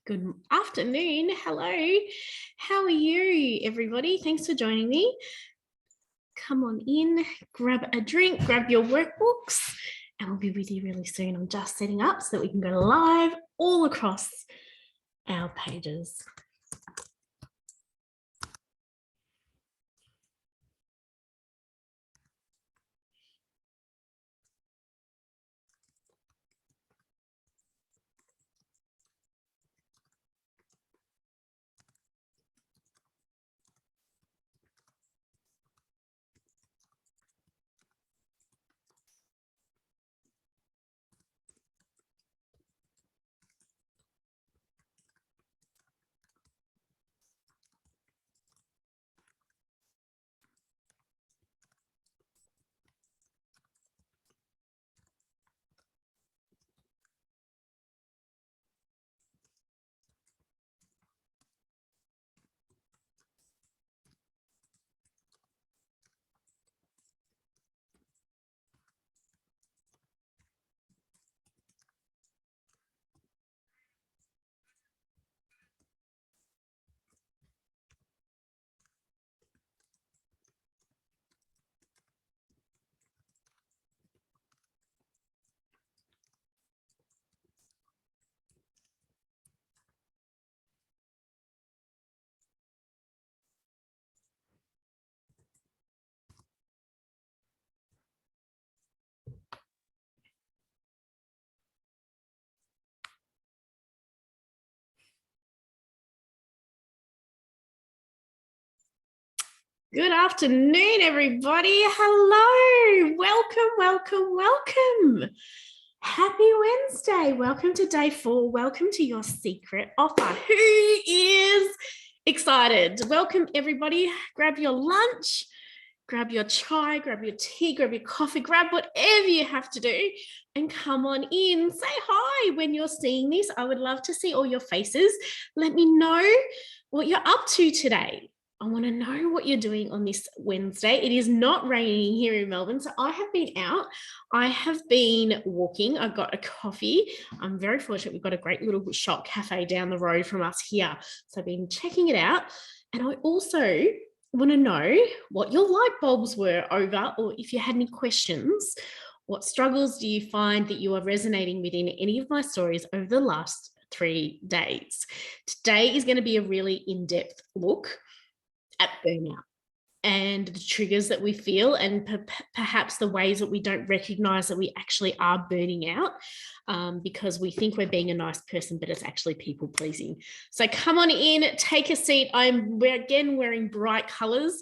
Good afternoon. Hello. How are you, everybody? Thanks for joining me. Come on in, grab a drink, grab your workbooks, and we'll be with you really soon. I'm just setting up so that we can go live all across our pages. Good afternoon, everybody. Hello. Welcome. Happy Wednesday. Welcome to day 4. Welcome to your secret offer. Who is excited? Welcome, everybody. Grab your lunch, grab your chai, grab your tea, grab your coffee, grab whatever you have to do and come on in. Say hi when you're seeing this. I would love to see all your faces. Let me know what you're up to today. I want to know what you're doing on this Wednesday. It is not raining here in Melbourne, so I have been out. I have been walking. I've got a coffee. I'm very fortunate. We've got a great little shop cafe down the road from us here. So I've been checking it out. And I also want to know what your light bulbs were over, or if you had any questions. What struggles do you find that you are resonating with in any of my stories over the last 3 days? Today is going to be a really in-depth look at burnout and the triggers that we feel, and perhaps the ways that we don't recognize that we actually are burning out because we think we're being a nice person, but it's actually people pleasing. So come on in, take a seat. We're again wearing bright colors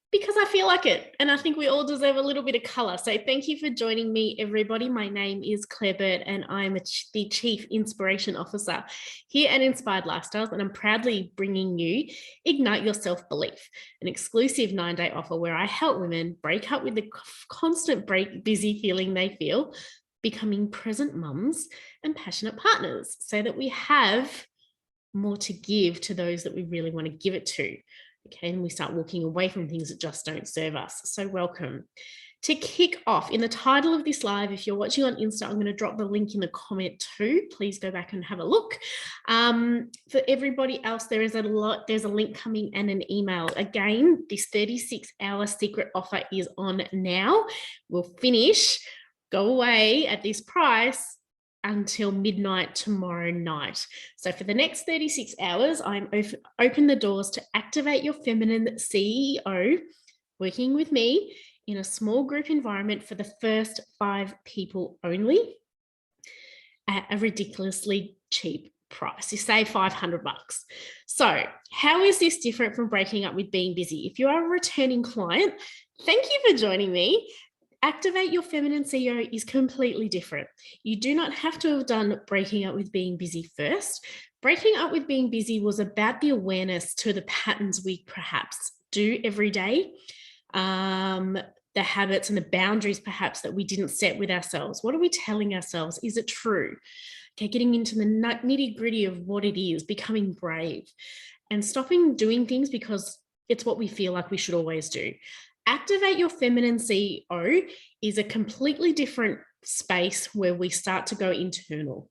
because I feel like it, and I think we all deserve a little bit of color. So thank you for joining me, everybody. My name is Claire Bird, and I'm the Chief Inspiration Officer here at Inspired Lifestyles, and I'm proudly bringing you Ignite Your Self-Belief, an exclusive 9-day offer where I help women break up with the constant busy feeling they feel, becoming present mums and passionate partners, so that we have more to give to those that we really want to give it to. Okay, and we start walking away from things that just don't serve us. So welcome. To kick off, in the title of this live, if you're watching on Insta, I'm going to drop the link in the comment too. Please go back and have a look. For everybody else, there's a link coming and an email. Again, this 36-hour secret offer is on now. We'll finish, go away at this price until midnight tomorrow night. So for the next 36 hours, I'm open the doors to Activate Your Feminine CEO, working with me in a small group environment for the first 5 people only at a ridiculously cheap price. You save $500. So how is this different from breaking up with being busy? If you are a returning client, thank you for joining me. Activate Your Feminine CEO is completely different. You do not have to have done breaking up with being busy first. Breaking up with being busy was about the awareness to the patterns we perhaps do every day, the habits and the boundaries perhaps that we didn't set with ourselves. What are we telling ourselves? Is it true? Okay, getting into the nitty-gritty of what it is, becoming brave, and stopping doing things because it's what we feel like we should always do. Activate Your Feminine CEO is a completely different space where we start to go internal.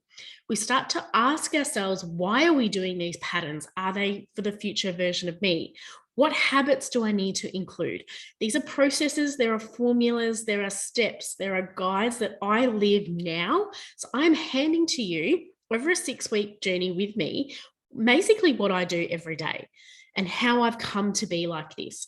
We start to ask ourselves, why are we doing these patterns? Are they for the future version of me? What habits do I need to include? These are processes, there are formulas, there are steps, there are guides that I live now. So I'm handing to you over a 6-week journey with me, basically what I do every day and how I've come to be like this.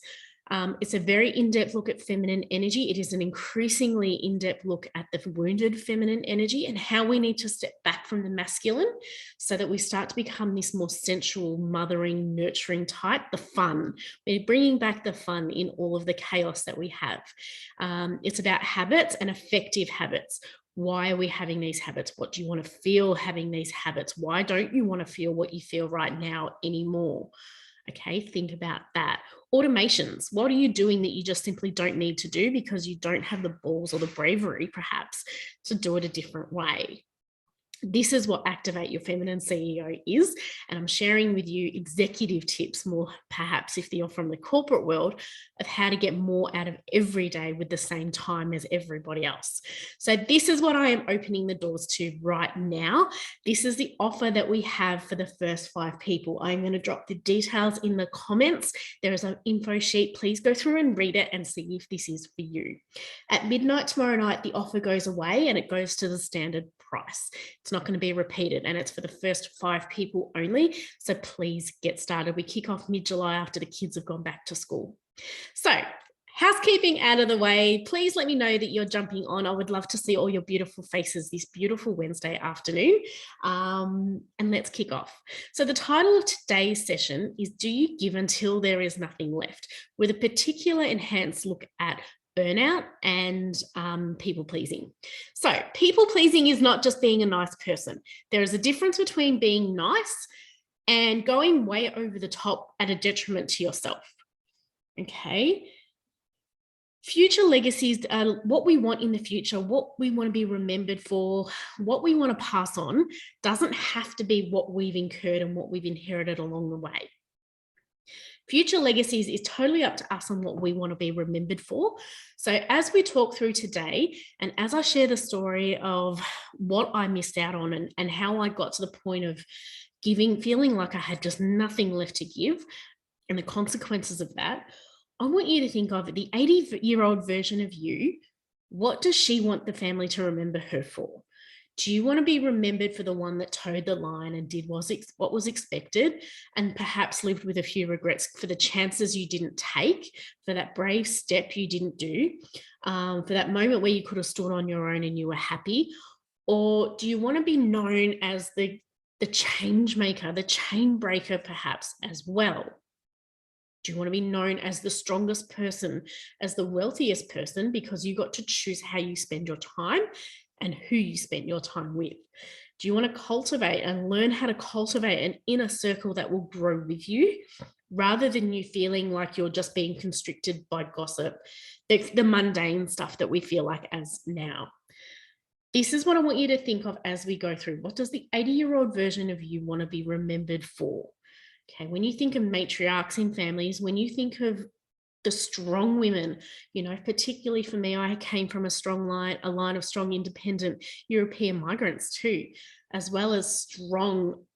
It's a very in-depth look at feminine energy. It is an increasingly in-depth look at the wounded feminine energy and how we need to step back from the masculine so that we start to become this more sensual, mothering, nurturing type, the fun. We're bringing back the fun in all of the chaos that we have. It's about habits and effective habits. Why are we having these habits? What do you want to feel having these habits? Why don't you want to feel what you feel right now anymore? Okay, think about that. Automations. What are you doing that you just simply don't need to do because you don't have the balls or the bravery, perhaps, to do it a different way? This is what Activate Your Feminine CEO is. And I'm sharing with you executive tips, more perhaps if you're from the corporate world, of how to get more out of every day with the same time as everybody else. So this is what I am opening the doors to right now. This is the offer that we have for the first 5 people. I'm going to drop the details in the comments. There is an info sheet. Please go through and read it and see if this is for you. At midnight tomorrow night, the offer goes away and it goes to the standard price. It's not going to be repeated and it's for the first 5 people only. So please get started. We kick off mid-July after the kids have gone back to school. So housekeeping out of the way, please let me know that you're jumping on. I would love to see all your beautiful faces this beautiful Wednesday afternoon. And let's kick off. So the title of today's session is Do You Give Until There Is Nothing Left? With a particular enhanced look at burnout and people pleasing. So people pleasing is not just being a nice person. There is a difference between being nice and going way over the top at a detriment to yourself. Okay. Future legacies are what we want in the future, what we want to be remembered for, what we want to pass on doesn't have to be what we've incurred and what we've inherited along the way. Future legacies is totally up to us on what we want to be remembered for. So as we talk through today, and as I share the story of what I missed out on and how I got to the point of feeling like I had just nothing left to give and the consequences of that, I want you to think of the 80-year-old version of you. What does she want the family to remember her for? Do you want to be remembered for the one that towed the line and did what was expected and perhaps lived with a few regrets for the chances you didn't take, for that brave step you didn't do, for that moment where you could have stood on your own and you were happy? Or do you want to be known as the change maker, the chain breaker perhaps as well? Do you want to be known as the strongest person, as the wealthiest person, because you got to choose how you spend your time and who you spent your time with? Do you want to cultivate and learn how to cultivate an inner circle that will grow with you rather than you feeling like you're just being constricted by gossip, the mundane stuff that we feel like as now? This is what I want you to think of as we go through. What does the 80-year-old version of you want to be remembered for? Okay, when you think of matriarchs in families, when you think of the strong women, particularly for me, I came from a line of strong, independent European migrants too, as well as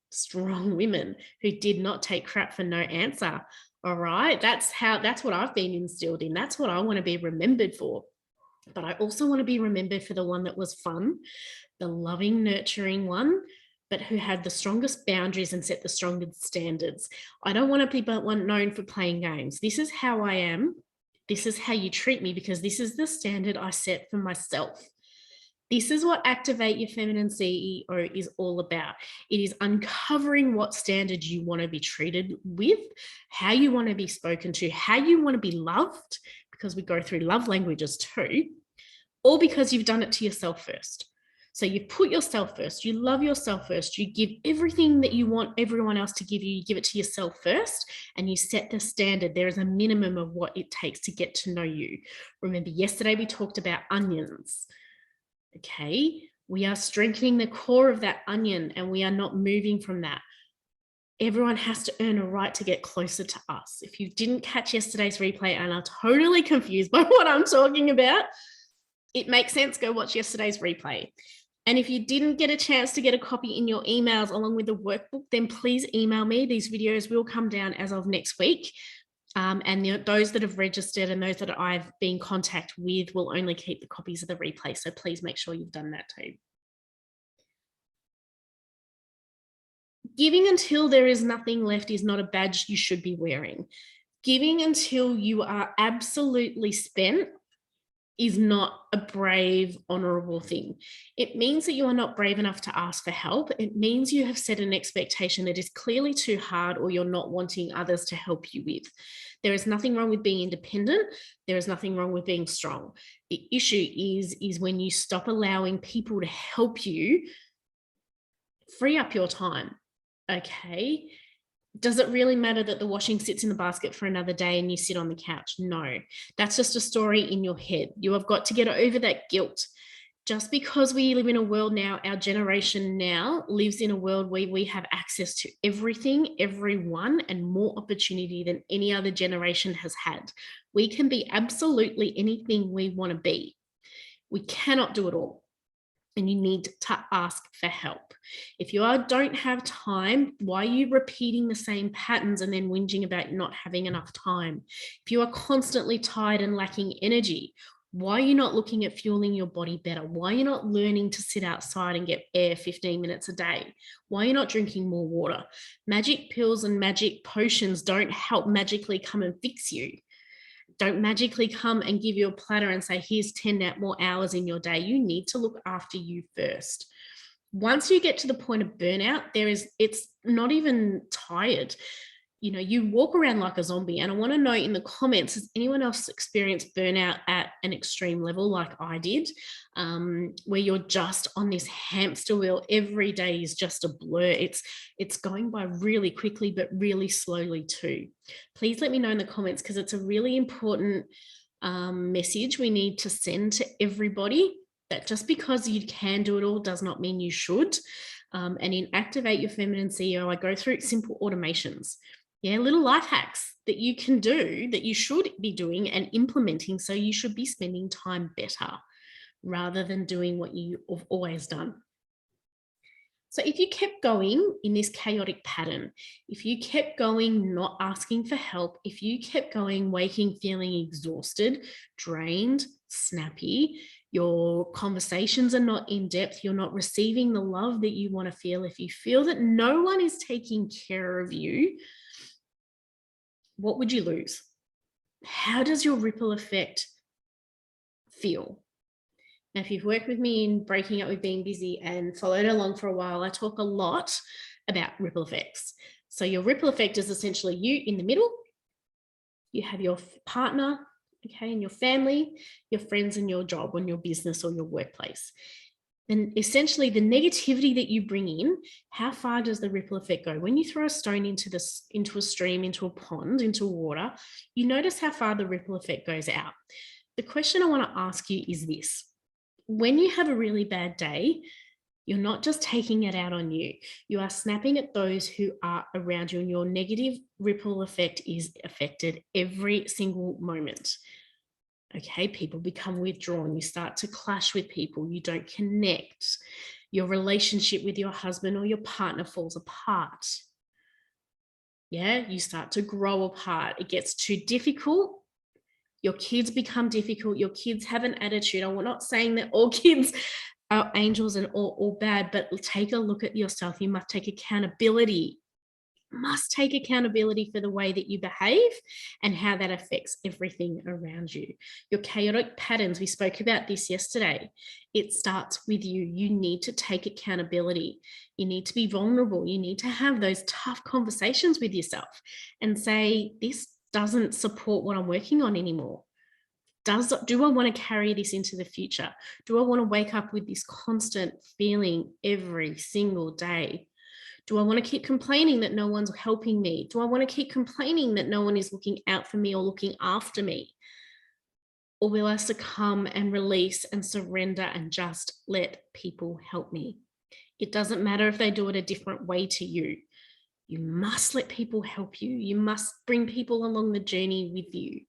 strong women who did not take crap for no answer. All right, that's what I've been instilled in. That's what I want to be remembered for. But I also want to be remembered for the one that was fun, the loving, nurturing one, but who had the strongest boundaries and set the strongest standards. I don't want to be one known for playing games. This is how I am. This is how you treat me because this is the standard I set for myself. This is what Activate Your Feminine CEO is all about. It is uncovering what standard you want to be treated with, how you want to be spoken to, how you want to be loved, because we go through love languages too, or because you've done it to yourself first. So you put yourself first, you love yourself first, you give everything that you want everyone else to give you, you give it to yourself first, and you set the standard. There is a minimum of what it takes to get to know you. Remember, yesterday we talked about onions. Okay, we are strengthening the core of that onion and we are not moving from that. Everyone has to earn a right to get closer to us. If you didn't catch yesterday's replay and are totally confused by what I'm talking about, it makes sense. Go watch yesterday's replay. And if you didn't get a chance to get a copy in your emails along with the workbook, then please email me. These videos will come down as of next week. And those that have registered and those that I've been in contact with will only keep the copies of the replay. So please make sure you've done that too. Giving until there is nothing left is not a badge you should be wearing. Giving until you are absolutely spent is not a brave, honorable thing. It means that you are not brave enough to ask for help. It means you have set an expectation that is clearly too hard or you're not wanting others to help you with. There is nothing wrong with being independent. There is nothing wrong with being strong. The issue is when you stop allowing people to help you free up your time. Okay. Does it really matter that the washing sits in the basket for another day and you sit on the couch? No, that's just a story in your head. You have got to get over that guilt. Just because we live in a world now, our generation now lives in a world where we have access to everything, everyone, and more opportunity than any other generation has had. We can be absolutely anything we want to be. We cannot do it all. And you need to ask for help. If you don't have time, why are you repeating the same patterns and then whinging about not having enough time? If you are constantly tired and lacking energy, why are you not looking at fueling your body better? Why are you not learning to sit outside and get air 15 minutes a day? Why are you not drinking more water? Magic pills and magic potions don't help magically come and fix you. Don't magically come and give you a platter and say, here's 10 more hours in your day. You need to look after you first. Once you get to the point of burnout, it's not even tired. You walk around like a zombie. And I want to know in the comments, has anyone else experienced burnout at an extreme level like I did, where you're just on this hamster wheel? Every day is just a blur. It's going by really quickly, but really slowly too. Please let me know in the comments, because it's a really important message we need to send to everybody, that just because you can do it all does not mean you should. And in Activate Your Feminine CEO, I go through simple automations. Yeah, little life hacks that you can do, that you should be doing and implementing. So you should be spending time better rather than doing what you have always done. So if you kept going in this chaotic pattern, if you kept going not asking for help, if you kept going waking feeling exhausted, drained, snappy, your conversations are not in depth, you're not receiving the love that you want to feel, if you feel that no one is taking care of you, what would you lose? How does your ripple effect feel? Now, if you've worked with me in Breaking Up with Being Busy and followed along for a while, I talk a lot about ripple effects. So your ripple effect is essentially you in the middle. You have your partner, okay, and your family, your friends, and your job, and your business or your workplace. And essentially the negativity that you bring in, how far does the ripple effect go? When you throw a stone into a stream, into a pond, into water, you notice how far the ripple effect goes out. The question I want to ask you is this: when you have a really bad day, you're not just taking it out on you. You are snapping at those who are around you, and your negative ripple effect is affected every single moment. Okay, people become withdrawn. You start to clash with people. You don't connect. Your relationship with your husband or your partner falls apart. Yeah, you start to grow apart. It gets too difficult. Your kids become difficult. Your kids have an attitude. I'm not saying that all kids are angels and all bad, but take a look at yourself. You must take accountability. Must take accountability for the way that you behave and how that affects everything around you. Your chaotic patterns, we spoke about this yesterday. It starts with you. You need to take accountability. You need to be vulnerable. You need to have those tough conversations with yourself and say, this doesn't support what I'm working on anymore. Do I want to carry this into the future? Do I want to wake up with this constant feeling every single day? Do I want to keep complaining that no one's helping me? Do I want to keep complaining that no one is looking out for me or looking after me? Or will I succumb and release and surrender and just let people help me? It doesn't matter if they do it a different way to you. You must let people help you. You must bring people along the journey with you.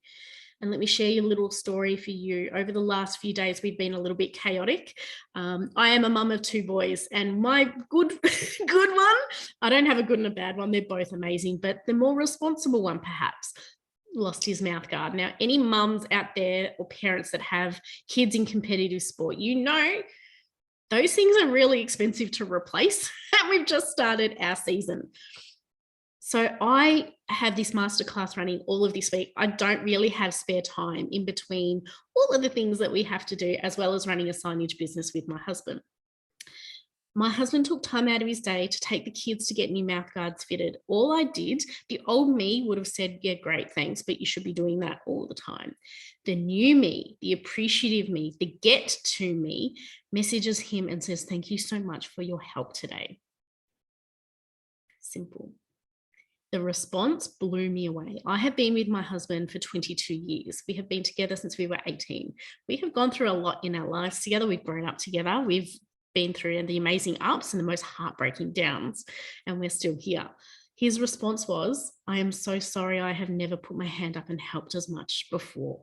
And let me share a little story for you. Over the last few days, we've been a little bit chaotic. I am a mum of 2 boys, and my good one, I don't have a good and a bad one. They're both amazing, but the more responsible one, perhaps, lost his mouth guard. Now, any mums out there or parents that have kids in competitive sport, you know, those things are really expensive to replace. And we've just started our season. So I have this masterclass running all of this week. I don't really have spare time in between all of the things that we have to do, as well as running a signage business with my husband. My husband took time out of his day to take the kids to get new mouth guards fitted. All I did, the old me would have said, yeah, great, thanks, but you should be doing that all the time. The new me, the appreciative me, the get to me, messages him and says, thank you so much for your help today. Simple. The response blew me away. I have been with my husband for 22 years. We have been together since we were 18. We have gone through a lot in our lives together. We've grown up together. We've been through the amazing ups and the most heartbreaking downs, and we're still here. His response was, I am so sorry. I have never put my hand up and helped as much before.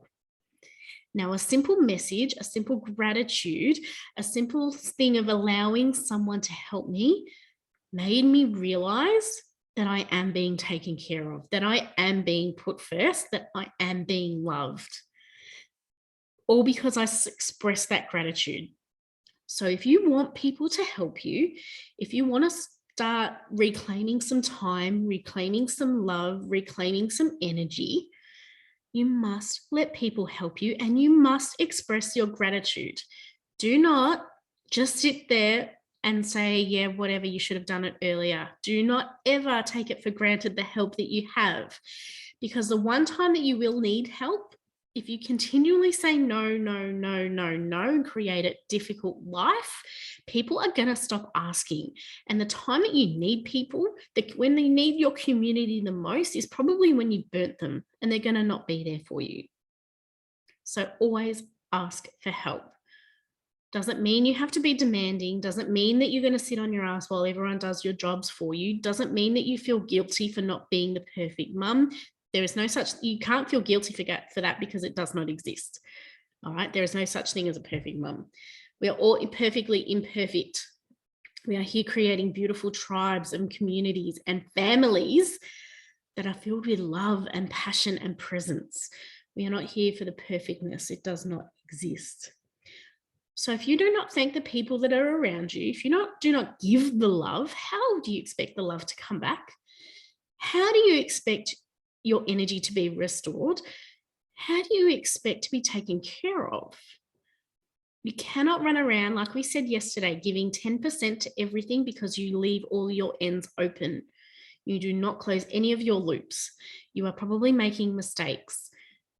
Now, a simple message, a simple gratitude, a simple thing of allowing someone to help me made me realize that I am being taken care of, that I am being put first, that I am being loved. All because I expressed that gratitude. So if you want people to help you, if you want to start reclaiming some time, reclaiming some love, reclaiming some energy, you must let people help you, and you must express your gratitude. Do not just sit there and say, yeah, whatever, you should have done it earlier. Do not ever take it for granted the help that you have, because the one time that you will need help, if you continually say no, no, no, no, no, and create a difficult life, people are going to stop asking. And the time that you need people, when they need your community the most, is probably when you burnt them, and they're going to not be there for you. So always ask for help. Doesn't mean you have to be demanding, doesn't mean that you're going to sit on your ass while everyone does your jobs for you, doesn't mean that you feel guilty for not being the perfect mum. There is no such, you can't feel guilty for that, because it does not exist. All right, there is no such thing as a perfect mum. We are all perfectly imperfect. We are here creating beautiful tribes and communities and families that are filled with love and passion and presence. We are not here for the perfectness. It does not exist. So if you do not thank the people that are around you, if you do not give the love, how do you expect the love to come back? How do you expect your energy to be restored? How do you expect to be taken care of? You cannot run around, like we said yesterday, giving 10% to everything because you leave all your ends open. You do not close any of your loops. You are probably making mistakes.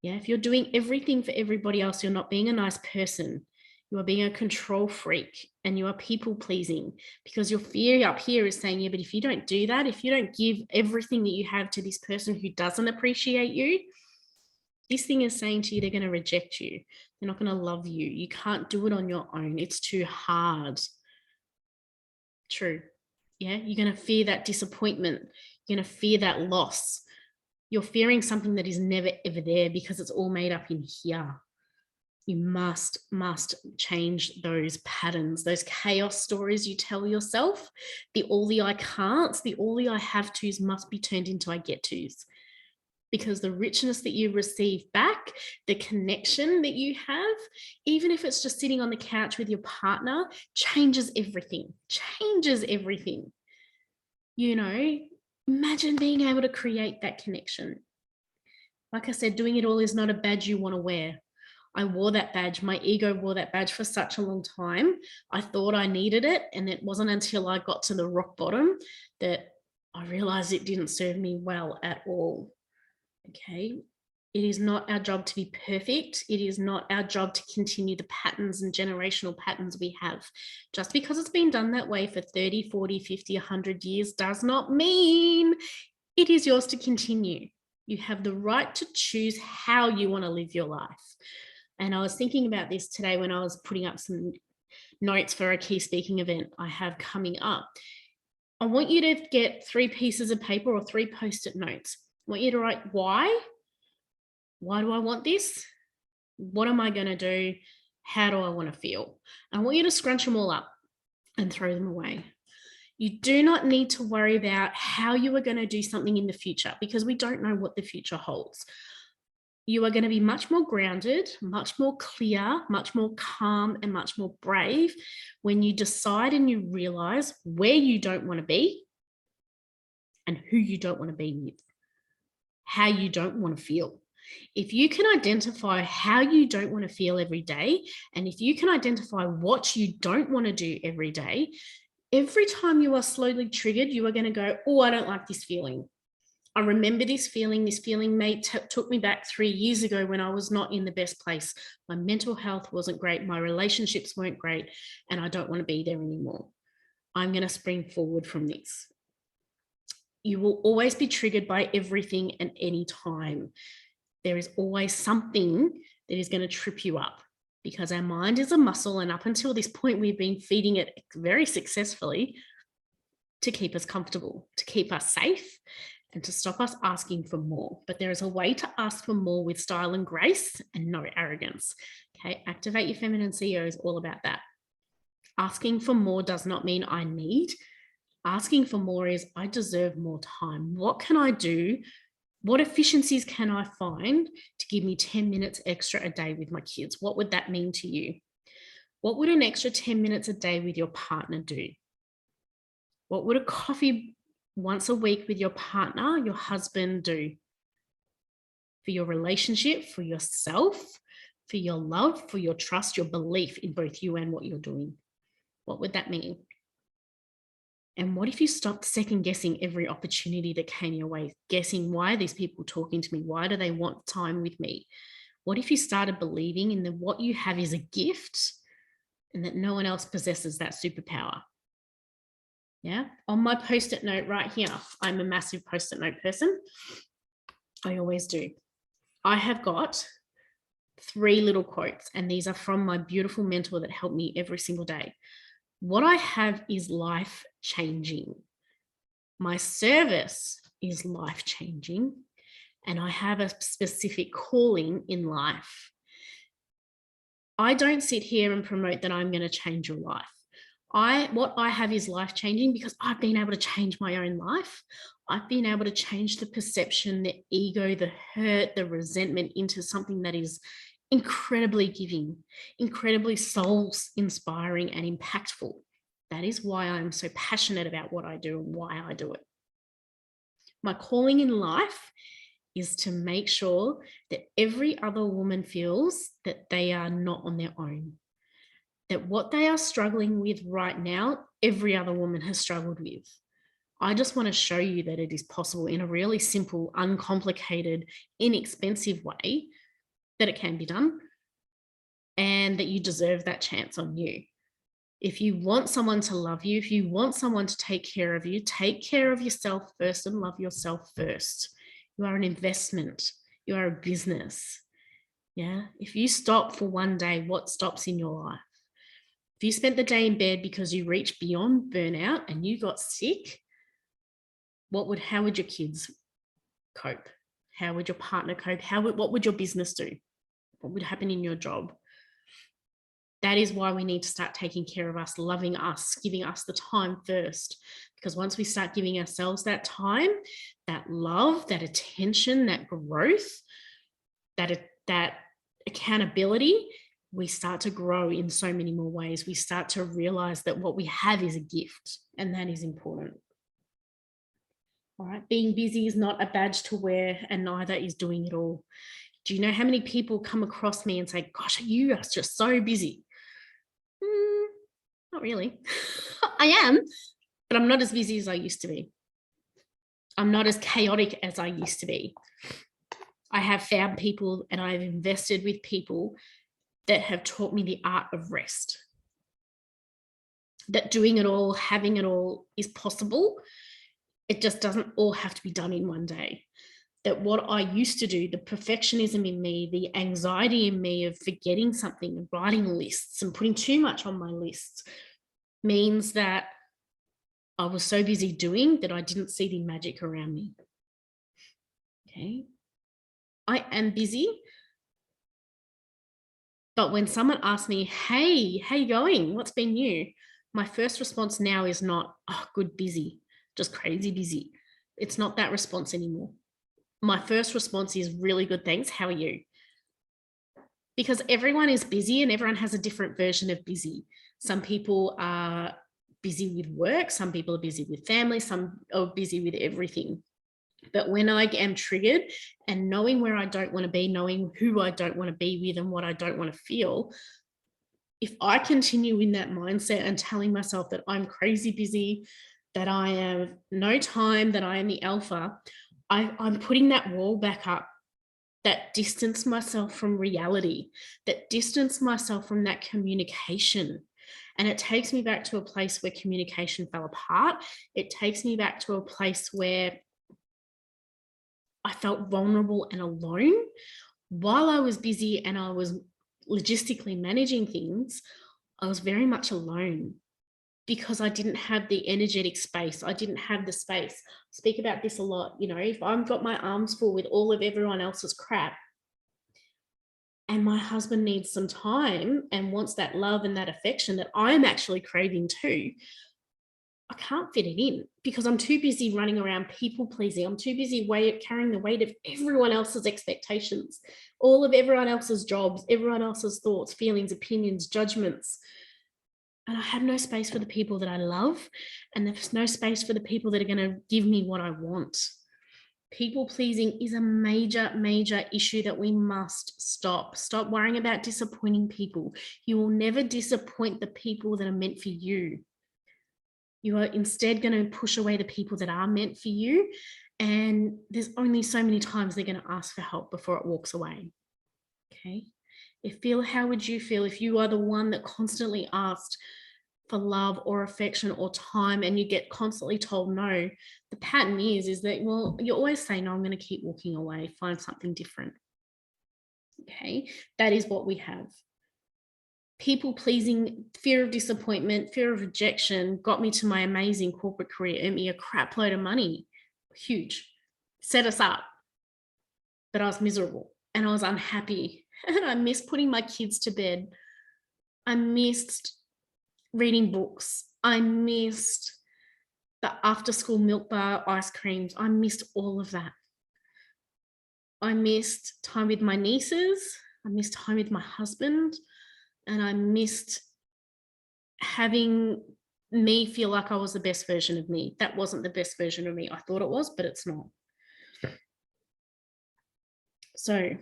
Yeah, if you're doing everything for everybody else, you're not being a nice person. You are being a control freak, and you are people pleasing, because your fear up here is saying, yeah, but if you don't do that, if you don't give everything that you have to this person who doesn't appreciate you, this thing is saying to you, they're going to reject you. They're not going to love you. You can't do it on your own. It's too hard. True. Yeah, you're going to fear that disappointment. You're going to fear that loss. You're fearing something that is never, ever there, because it's all made up in here. You must change those patterns, those chaos stories you tell yourself. All the I can'ts, all the I have to's must be turned into I get to's. Because the richness that you receive back, the connection that you have, even if it's just sitting on the couch with your partner, changes everything, You know, imagine being able to create that connection. Like I said, doing it all is not a badge you want to wear. I wore that badge. My ego wore that badge for such a long time. I thought I needed it. And it wasn't until I got to the rock bottom that I realized it didn't serve me well at all. Okay. It is not our job to be perfect. It is not our job to continue the patterns and generational patterns we have. Just because it's been done that way for 30, 40, 50, 100 years does not mean it is yours to continue. You have the right to choose how you want to live your life. And I was thinking about this today when I was putting up some notes for a key speaking event I have coming up. I want you to get 3 pieces of paper or 3 post-it notes. I want you to write why, Why do I want this? What am I going to do? How do I want to feel? I want you to scrunch them all up and throw them away. You do not need to worry about how you are going to do something in the future, because we don't know what the future holds. You are going to be much more grounded, much more clear, much more calm, and much more brave when you decide and you realize where you don't want to be and who you don't want to be with, how you don't want to feel. If you can identify how you don't want to feel every day, and if you can identify what you don't want to do every day, every time you are slowly triggered, you are going to go, oh, I don't like this feeling. I remember this feeling. This feeling took me back 3 years ago when I was not in the best place. My mental health wasn't great. My relationships weren't great, and I don't want to be there anymore. I'm going to spring forward from this. You will always be triggered by everything and any time. There is always something that is going to trip you up, because our mind is a muscle, and up until this point, we've been feeding it very successfully to keep us comfortable, to keep us safe, and to stop us asking for more. But there is a way to ask for more with style and grace and no arrogance. Okay, Activate Your Feminine CEO is all about that. Asking for more does not mean I need. Asking for more is I deserve more time. What can I do? What efficiencies can I find to give me 10 minutes extra a day with my kids? What would that mean to you? What would an extra 10 minutes a day with your partner do? What would a coffee once a week with your partner, your husband, do for your relationship, for yourself, for your love, for your trust, your belief in both you and what you're doing? What would that mean? And what if you stopped second guessing every opportunity that came your way, guessing, why are these people talking to me? Why do they want time with me? What if you started believing in that what you have is a gift and that no one else possesses that superpower? Yeah. On my post-it note right here, I'm a massive post-it note person. I always do. I have got 3 little quotes, and these are from my beautiful mentor that helped me every single day. What I have is life-changing. My service is life-changing, and I have a specific calling in life. I don't sit here and promote that I'm going to change your life. What I have is life-changing because I've been able to change my own life. I've been able to change the perception, the ego, the hurt, the resentment into something that is incredibly giving, incredibly soul-inspiring and impactful. That is why I'm so passionate about what I do and why I do it. My calling in life is to make sure that every other woman feels that they are not on their own, that what they are struggling with right now, every other woman has struggled with. I just want to show you that it is possible in a really simple, uncomplicated, inexpensive way, that it can be done, and that you deserve that chance on you. If you want someone to love you, if you want someone to take care of you, take care of yourself first and love yourself first. You are an investment. You are a business. Yeah. If you stop for one day, what stops in your life? If you spent the day in bed because you reached beyond burnout and you got sick, how would your kids cope? How would your partner cope? What would your business do? What would happen in your job? That is why we need to start taking care of us, loving us, giving us the time first. Because once we start giving ourselves that time, that love, that attention, that growth, that accountability, we start to grow in so many more ways. We start to realize that what we have is a gift, and that is important. All right. Being busy is not a badge to wear, and neither is doing it all. Do you know how many people come across me and say, gosh, you are just so busy? Not really. I am, but I'm not as busy as I used to be. I'm not as chaotic as I used to be. I have found people and I've invested with people that have taught me the art of rest. That doing it all, having it all is possible. It just doesn't all have to be done in one day. That what I used to do, the perfectionism in me, the anxiety in me of forgetting something and writing lists and putting too much on my lists, means that I was so busy doing that I didn't see the magic around me. Okay. I am busy. But when someone asks me, hey, how you going? What's been new? My first response now is not, oh, good, busy, just crazy busy. It's not that response anymore. My first response is really good, thanks. How are you? Because everyone is busy and everyone has a different version of busy. Some people are busy with work, some people are busy with family, some are busy with everything. But when I am triggered and knowing where I don't want to be, knowing who I don't want to be with and what I don't want to feel, if I continue in that mindset and telling myself that I'm crazy busy, that I have no time, that I am the alpha, I'm putting that wall back up, that distance myself from reality, that distance myself from that communication. And it takes me back to a place where communication fell apart. It takes me back to a place where I felt vulnerable and alone. While I was busy and I was logistically managing things, I was very much alone because I didn't have the energetic space. I didn't have the space. I speak about this a lot. You know, if I've got my arms full with all of everyone else's crap and my husband needs some time and wants that love and that affection that I'm actually craving too, I can't fit it in because I'm too busy running around people pleasing. I'm too busy carrying the weight of everyone else's expectations, all of everyone else's jobs, everyone else's thoughts, feelings, opinions, judgments. And I have no space for the people that I love. And there's no space for the people that are going to give me what I want. People pleasing is a major, major issue that we must stop. Stop worrying about disappointing people. You will never disappoint the people that are meant for you. You are instead going to push away the people that are meant for you. And there's only so many times they're going to ask for help before it walks away. Okay. How would you feel if you are the one that constantly asked for love or affection or time and you get constantly told no? The pattern is that, well, you always say, no, I'm going to keep walking away, find something different. Okay. That is what we have. People pleasing, fear of disappointment, fear of rejection got me to my amazing corporate career, earned me a crap load of money, huge, set us up. But I was miserable and I was unhappy and I missed putting my kids to bed. I missed reading books. I missed the after school milk bar ice creams. I missed all of that. I missed time with my nieces. I missed time with my husband. And I missed having me feel like I was the best version of me. That wasn't the best version of me. I thought it was, but it's not. So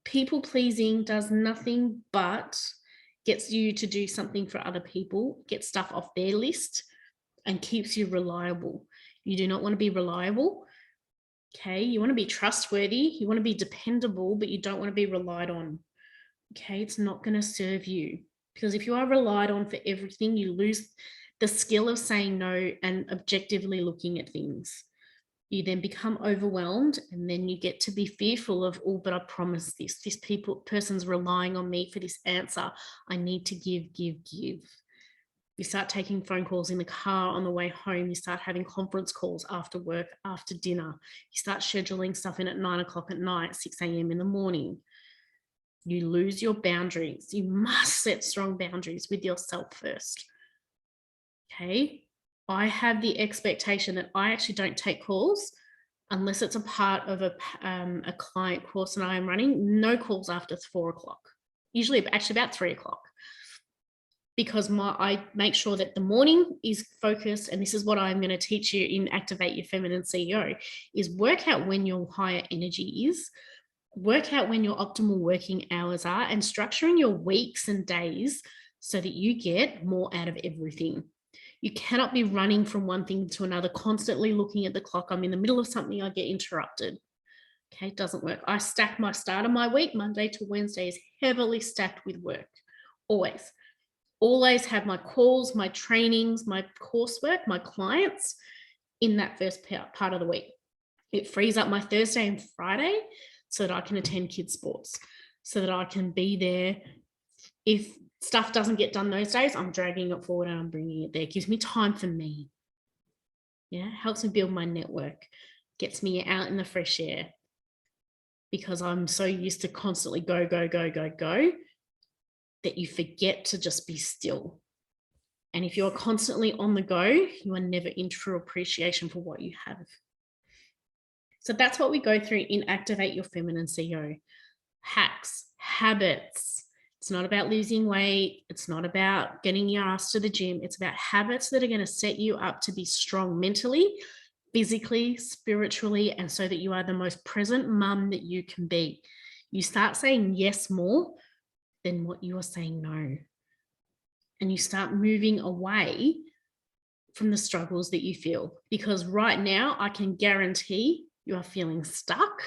people pleasing does nothing but gets you to do something for other people, get stuff off their list, and keeps you reliable. You do not want to be reliable. Okay. You want to be trustworthy. You want to be dependable, but you don't want to be relied on. Okay. It's not going to serve you. Because if you are relied on for everything, you lose the skill of saying no and objectively looking at things. You then become overwhelmed and then you get to be fearful of, oh, but I promise this person's relying on me for this answer. I need to give. You start taking phone calls in the car on the way home. You start having conference calls after work, after dinner. You start scheduling stuff in at 9 o'clock at night, 6 a.m. in the morning. You lose your boundaries. You must set strong boundaries with yourself first. Okay. I have the expectation that I actually don't take calls unless it's a part of a client course and I am running. No calls after 4 o'clock, usually actually about 3 o'clock, because I make sure that the morning is focused. And this is what I'm going to teach you in Activate Your Feminine CEO, is work out when your higher energy is, work out when your optimal working hours are, and structuring your weeks and days so that you get more out of everything. You cannot be running from one thing to another, constantly looking at the clock. I'm in the middle of something, I get interrupted. Okay, it doesn't work. I stack my start of my week, Monday to Wednesday, is heavily stacked with work. Always have my calls, my trainings, my coursework, my clients in that first part of the week. It frees up my Thursday and Friday so that I can attend kids' sports, so that I can be there. If stuff doesn't get done those days, I'm dragging it forward and I'm bringing it there. It gives me time for me. Yeah, helps me build my network, gets me out in the fresh air. because I'm so used to constantly go, go, go, go, go, that you forget to just be still. And if you're constantly on the go, you are never in true appreciation for what you have. So that's what we go through in Activate Your Feminine CEO. Hacks, habits. It's not about losing weight. It's not about getting your ass to the gym. It's about habits that are going to set you up to be strong mentally, physically, spiritually, and so that you are the most present mum that you can be. You start saying yes more than what you are saying no. And you start moving away from the struggles that you feel. Because right now, I can guarantee you are feeling stuck.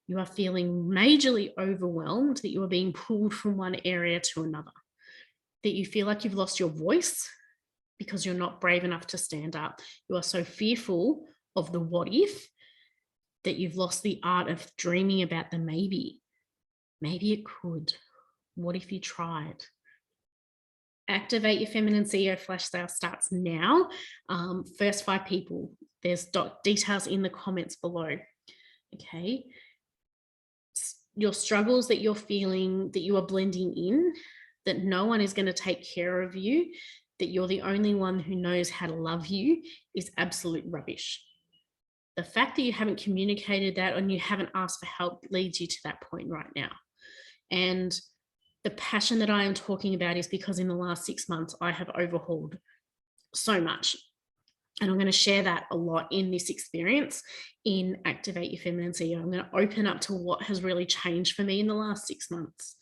You are feeling majorly overwhelmed, that you are being pulled from one area to another, that you feel like you've lost your voice because you're not brave enough to stand up. You are so fearful of the what if that you've lost the art of dreaming about the maybe. Maybe it could. What if you tried? Activate Your Feminine CEO flash sale starts now. First 5 people. There's details in the comments below. Okay. Your struggles that you're feeling, that you are blending in, that no one is going to take care of you, that you're the only one who knows how to love you, is absolute rubbish. The fact that you haven't communicated that and you haven't asked for help leads you to that point right now. And the passion that I am talking about is because in the last 6 months, I have overhauled so much. And I'm going to share that a lot in this experience in Activate Your Feminine CEO. I'm going to open up to what has really changed for me in the last 6 months.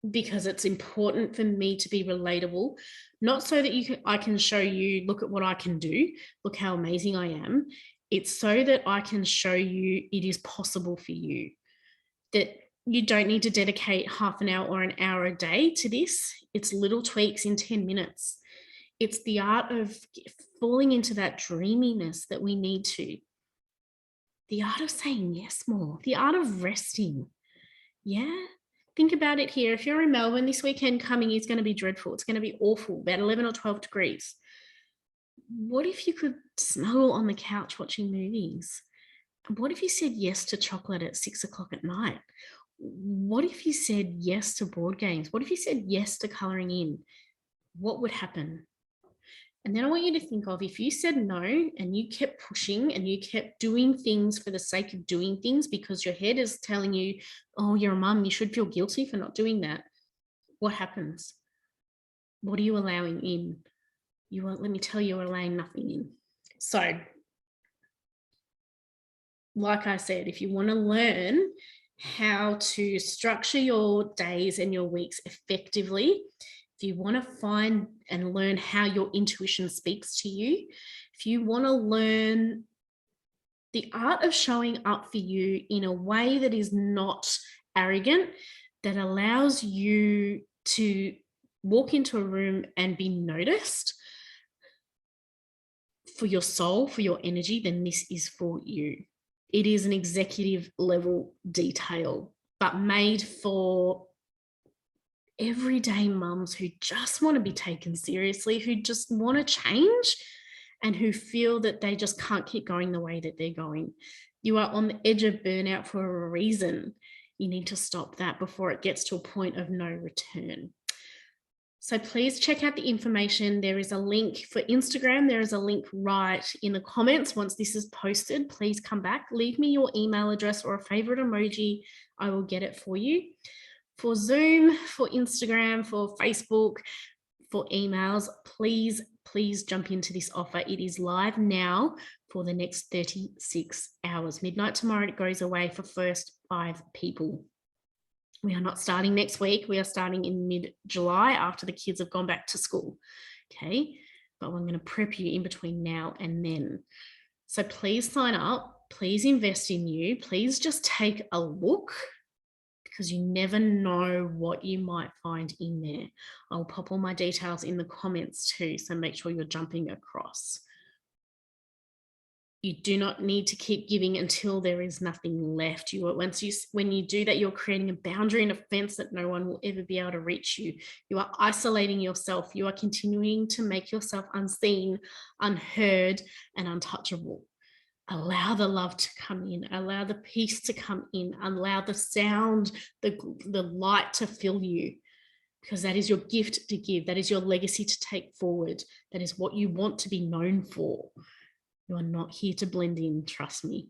Because it's important for me to be relatable, not so that I can show you, look at what I can do, look how amazing I am. It's so that I can show you it is possible for you, that you don't need to dedicate half an hour or an hour a day to this. It's little tweaks in 10 minutes. It's the art of falling into that dreaminess that we need to. The art of saying yes more, the art of resting. Yeah. Think about it here. If you're in Melbourne, this weekend coming is going to be dreadful. It's going to be awful, about 11 or 12 degrees. What if you could snuggle on the couch watching movies? What if you said yes to chocolate at 6 o'clock at night? What if you said yes to board games? What if you said yes to colouring in? What would happen? And then I want you to think of, if you said no and you kept pushing and you kept doing things for the sake of doing things because your head is telling you, oh, you're a mum, you should feel guilty for not doing that. What happens? What are you allowing in? Let me tell you, you're allowing nothing in. So, like I said, if you want to learn how to structure your days and your weeks effectively, if you want to find and learn how your intuition speaks to you, if you want to learn the art of showing up for you in a way that is not arrogant, that allows you to walk into a room and be noticed for your soul, for your energy, then this is for you. It is an executive level detail, but made for everyday mums who just want to be taken seriously, who just want to change and who feel that they just can't keep going the way that they're going. You are on the edge of burnout for a reason. You need to stop that before it gets to a point of no return. So please check out the information. There is a link for Instagram. There is a link right in the comments. Once this is posted, please come back, leave me your email address or a favorite emoji. I will get it for you. For Zoom, for Instagram, for Facebook, for emails, please jump into this offer. It is live now for the next 36 hours. Midnight tomorrow, it goes away for first 5 people. We are not starting next week. We are starting in mid-July after the kids have gone back to school. Okay, but I'm going to prep you in between now and then. So please sign up. Please invest in you. Please just take a look, because you never know what you might find in there. I'll pop all my details in the comments too, so make sure you're jumping across. You do not need to keep giving until there is nothing left. When you do that, you're creating a boundary and a fence that no one will ever be able to reach you. You are isolating yourself. You are continuing to make yourself unseen, unheard, and untouchable. Allow the love to come in, allow the peace to come in, allow the sound, the light to fill you, because that is your gift to give. That is your legacy to take forward. That is what you want to be known for. You are not here to blend in, trust me.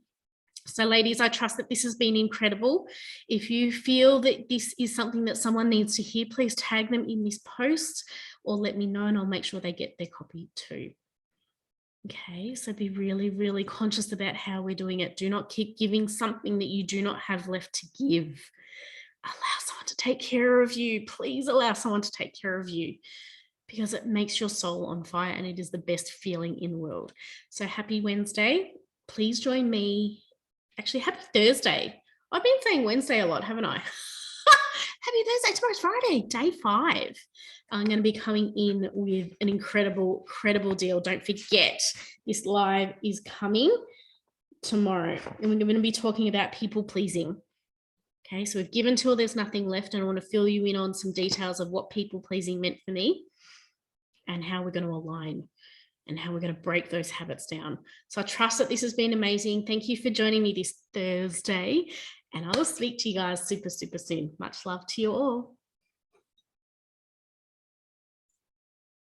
So ladies, I trust that this has been incredible. If you feel that this is something that someone needs to hear, please tag them in this post or let me know and I'll make sure they get their copy too. Okay, so be really, really conscious about how we're doing it. Do not keep giving something that you do not have left to give. Allow someone to take care of you. Please allow someone to take care of you, because it makes your soul on fire and it is the best feeling in the world. So happy Wednesday. Please join me. Actually, happy Thursday. I've been saying Wednesday a lot, haven't I? Happy Thursday. Tomorrow's Friday, day 5. I'm going to be coming in with an incredible deal. Don't forget, this live is coming tomorrow and we're going to be talking about people pleasing. Okay, so we've given till there's nothing left, and I want to fill you in on some details of what people pleasing meant for me and how we're going to align and how we're going to break those habits down. So I trust that this has been amazing. Thank you for joining me this Thursday, and I will speak to you guys super soon. Much love to you all.